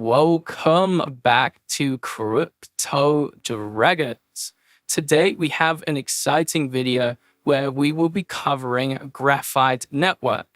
welcome back to Crypto Dragons. Today we have an exciting video where we will be covering Graphite Network,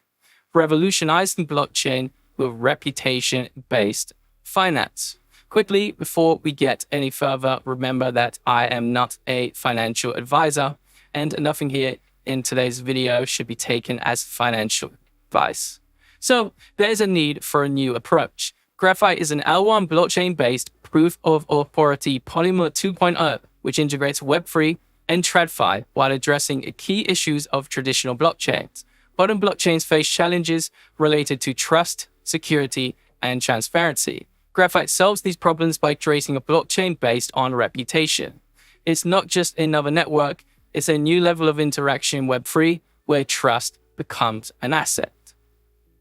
revolutionizing blockchain with reputation-based finance. Quickly, before we get any further, remember that I am not a financial advisor and nothing here in today's video should be taken as financial advice. So there is a need for a new approach. Graphite is an L1 blockchain-based proof of authority polymer 2.0, which integrates Web3 and TradFi while addressing key issues of traditional blockchains. Modern blockchains face challenges related to trust, security, and transparency. Graphite solves these problems by creating a blockchain based on reputation. It's not just another network, it's a new level of interaction in Web3 where trust becomes an asset.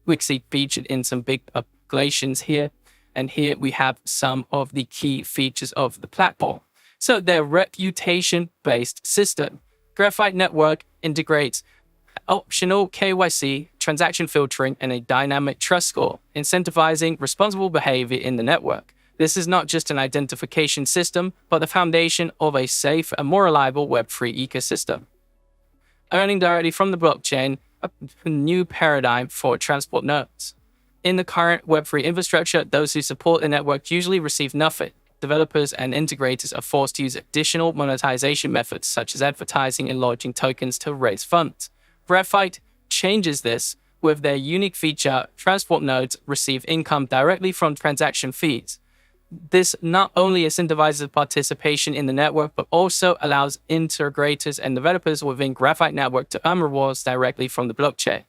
We see featured in some big publications here, and here we have some of the key features of the platform. So their reputation-based system. Graphite Network integrates optional KYC, transaction filtering, and a dynamic trust score, incentivizing responsible behavior in the network. This is not just an identification system, but the foundation of a safe and more reliable Web3 ecosystem. Earning directly from the blockchain, a new paradigm for transport nodes. In the current Web3 infrastructure, those who support the network usually receive nothing. Developers and integrators are forced to use additional monetization methods such as advertising and launching tokens to raise funds. Graphite changes this with their unique feature. Transport nodes receive income directly from transaction fees. This not only incentivizes participation in the network, but also allows integrators and developers within Graphite Network to earn rewards directly from the blockchain.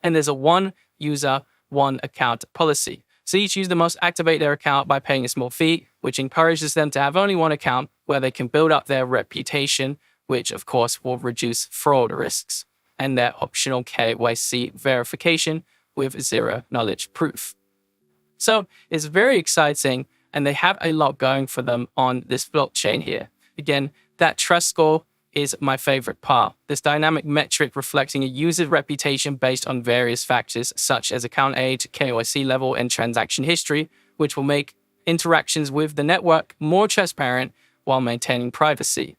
And there's a one user, one account policy. So each user must activate their account by paying a small fee, which encourages them to have only one account where they can build up their reputation, which of course will reduce fraud risks, and their optional KYC verification with zero knowledge proof. So it's very exciting, and they have a lot going for them on this blockchain here. Again, that trust score is my favorite part. This dynamic metric reflecting a user's reputation based on various factors such as account age, KYC level, and transaction history, which will make interactions with the network more transparent while maintaining privacy.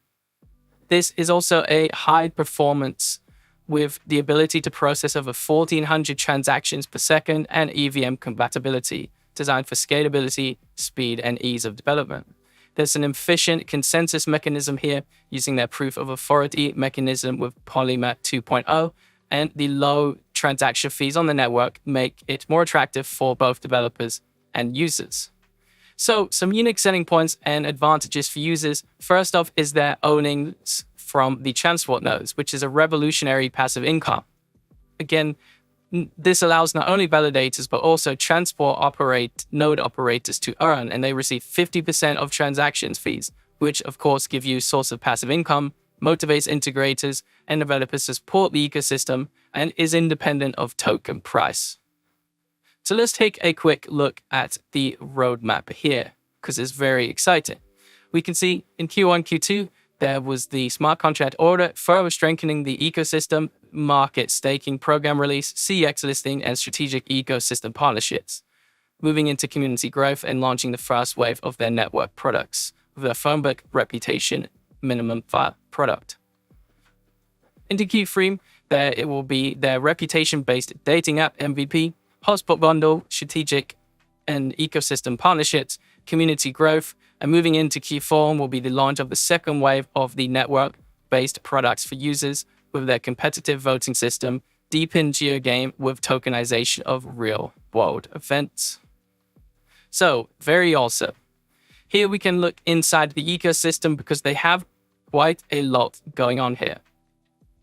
This is also a high performance with the ability to process over 1,400 transactions per second and EVM compatibility, designed for scalability, speed, and ease of development. There's an efficient consensus mechanism here using their proof of authority mechanism with Polymer 2.0, and the low transaction fees on the network make it more attractive for both developers and users. So some unique selling points and advantages for users. First off is their earnings from the transport nodes, which is a revolutionary passive income. Again, this allows not only validators, but also node operators to earn, and they receive 50% of transactions fees, which of course give you a source of passive income, motivates integrators and developers to support the ecosystem, and is independent of token price. So let's take a quick look at the roadmap here, because it's very exciting. We can see in Q1, Q2, there was the smart contract order, further strengthening the ecosystem, market staking program release, CX listing, and strategic ecosystem partnerships. Moving into community growth and launching the first wave of their network products with their Phonebook reputation minimum file product. Into Q3, there it will be their reputation-based dating app MVP, hotspot bundle, strategic and ecosystem partnerships, community growth, and moving into Q4 will be the launch of the second wave of the network-based products for users with their competitive voting system, deepened geogame with tokenization of real-world events. So, very awesome. Here we can look inside the ecosystem because they have quite a lot going on here.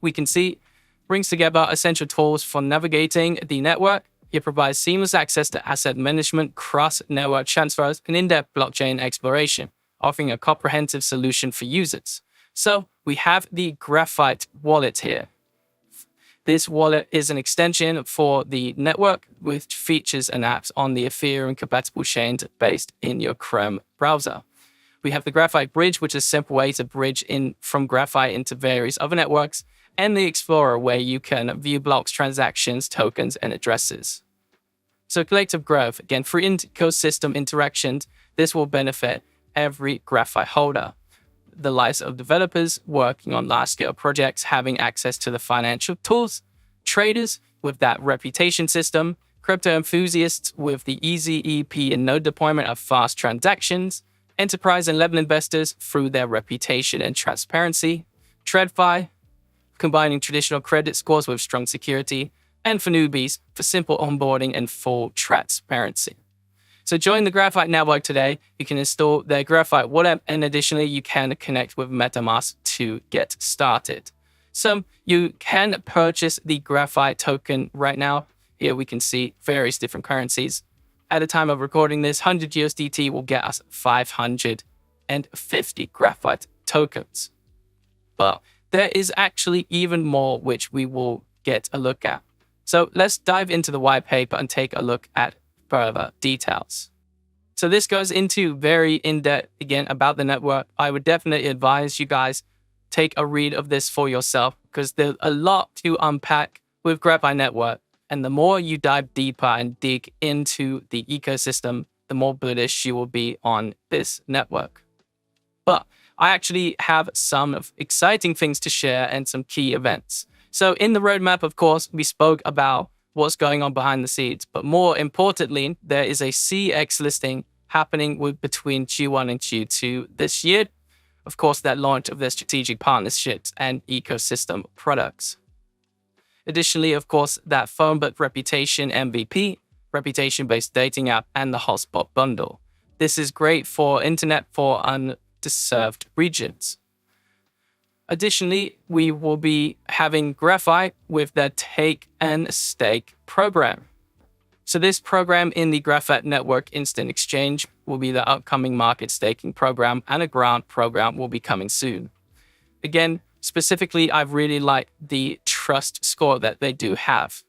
We can see brings together essential tools for navigating the network. It provides seamless access to asset management, cross-network transfers, and in-depth blockchain exploration, offering a comprehensive solution for users. So we have the Graphite wallet here. This wallet is an extension for the network with features and apps on the Ethereum-compatible chains based in your Chrome browser. We have the Graphite Bridge, which is a simple way to bridge in from Graphite into various other networks, and the Explorer, where you can view blocks, transactions, tokens, and addresses. So collective growth, again, through ecosystem interactions, this will benefit every Graphite holder. The likes of developers working on large-scale projects having access to the financial tools, traders with that reputation system, crypto enthusiasts with the easy EP and node deployment of fast transactions, enterprise and level investors through their reputation and transparency, TradFi, combining traditional credit scores with strong security, and for newbies, for simple onboarding and full transparency. So join the Graphite network today. You can install the Graphite wallet, and additionally, you can connect with MetaMask to get started. So you can purchase the Graphite token right now. Here we can see various different currencies. At the time of recording this, 100 USDT will get us 550 Graphite tokens. But there is actually even more which we will get a look at. So let's dive into the white paper and take a look at further details. So this goes into very in-depth, again, about the network. I would definitely advise you guys take a read of this for yourself because there's a lot to unpack with Graphite Network. And the more you dive deeper and dig into the ecosystem, the more bullish you will be on this network. But I actually have some exciting things to share and some key events. So in the roadmap, of course, we spoke about what's going on behind the scenes. But more importantly, there is a CX listing happening between Q1 and Q2 this year. Of course, that launch of their strategic partnerships and ecosystem products. Additionally, of course, that phone book reputation MVP, reputation-based dating app, and the hotspot bundle. This is great for internet for underserved regions. Additionally, we will be having Graphite with their Take and Stake program. So this program in the Graphite Network Instant Exchange will be the upcoming market staking program, and a grant program will be coming soon. Again, specifically, I've really liked the trust score that they do have.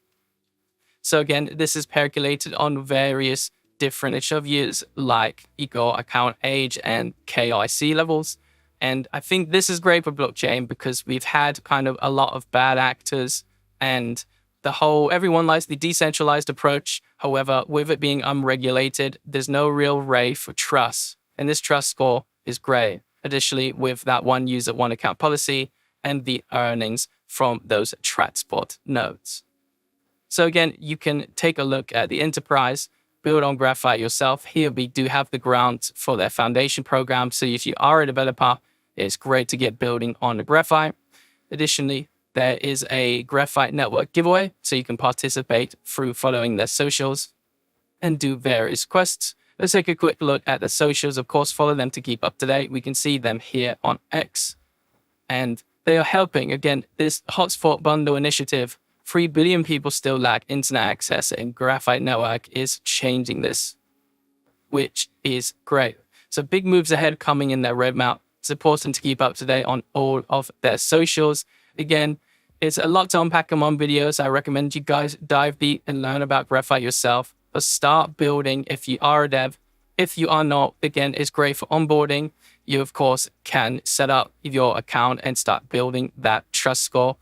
So again, this is calculated on various different attributes like equal account age and KYC levels. And I think this is great for blockchain because we've had kind of a lot of bad actors and everyone likes the decentralized approach. However, with it being unregulated, there's no real way for trust. And this trust score is great. Additionally, with that one user, one account policy and the earnings from those transport nodes. So again, you can take a look at the enterprise, build on Graphite yourself. Here we do have the grant for their foundation program. So if you are a developer, it's great to get building on the Graphite. Additionally, there is a Graphite Network giveaway, so you can participate through following their socials and do various quests. Let's take a quick look at the socials. Of course, follow them to keep up to date. We can see them here on X. And they are helping, again, this hotspot bundle initiative. 3 billion people still lack internet access, and Graphite Network is changing this, which is great. So big moves ahead coming in their roadmap. It's important to keep up to date on all of their socials. Again, it's a lot to unpack in one video, so I recommend you guys dive deep and learn about Graphite yourself. But start building if you are a dev. If you are not, again, it's great for onboarding. You, of course, can set up your account and start building that trust score.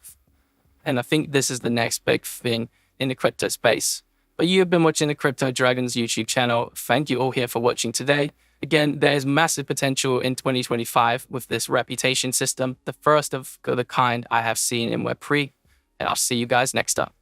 And I think this is the next big thing in the crypto space. But you have been watching the Crypto Dragons YouTube channel. Thank you all here for watching today. Again, there is massive potential in 2025 with this reputation system, the first of the kind I have seen in Web3. And I'll see you guys next up.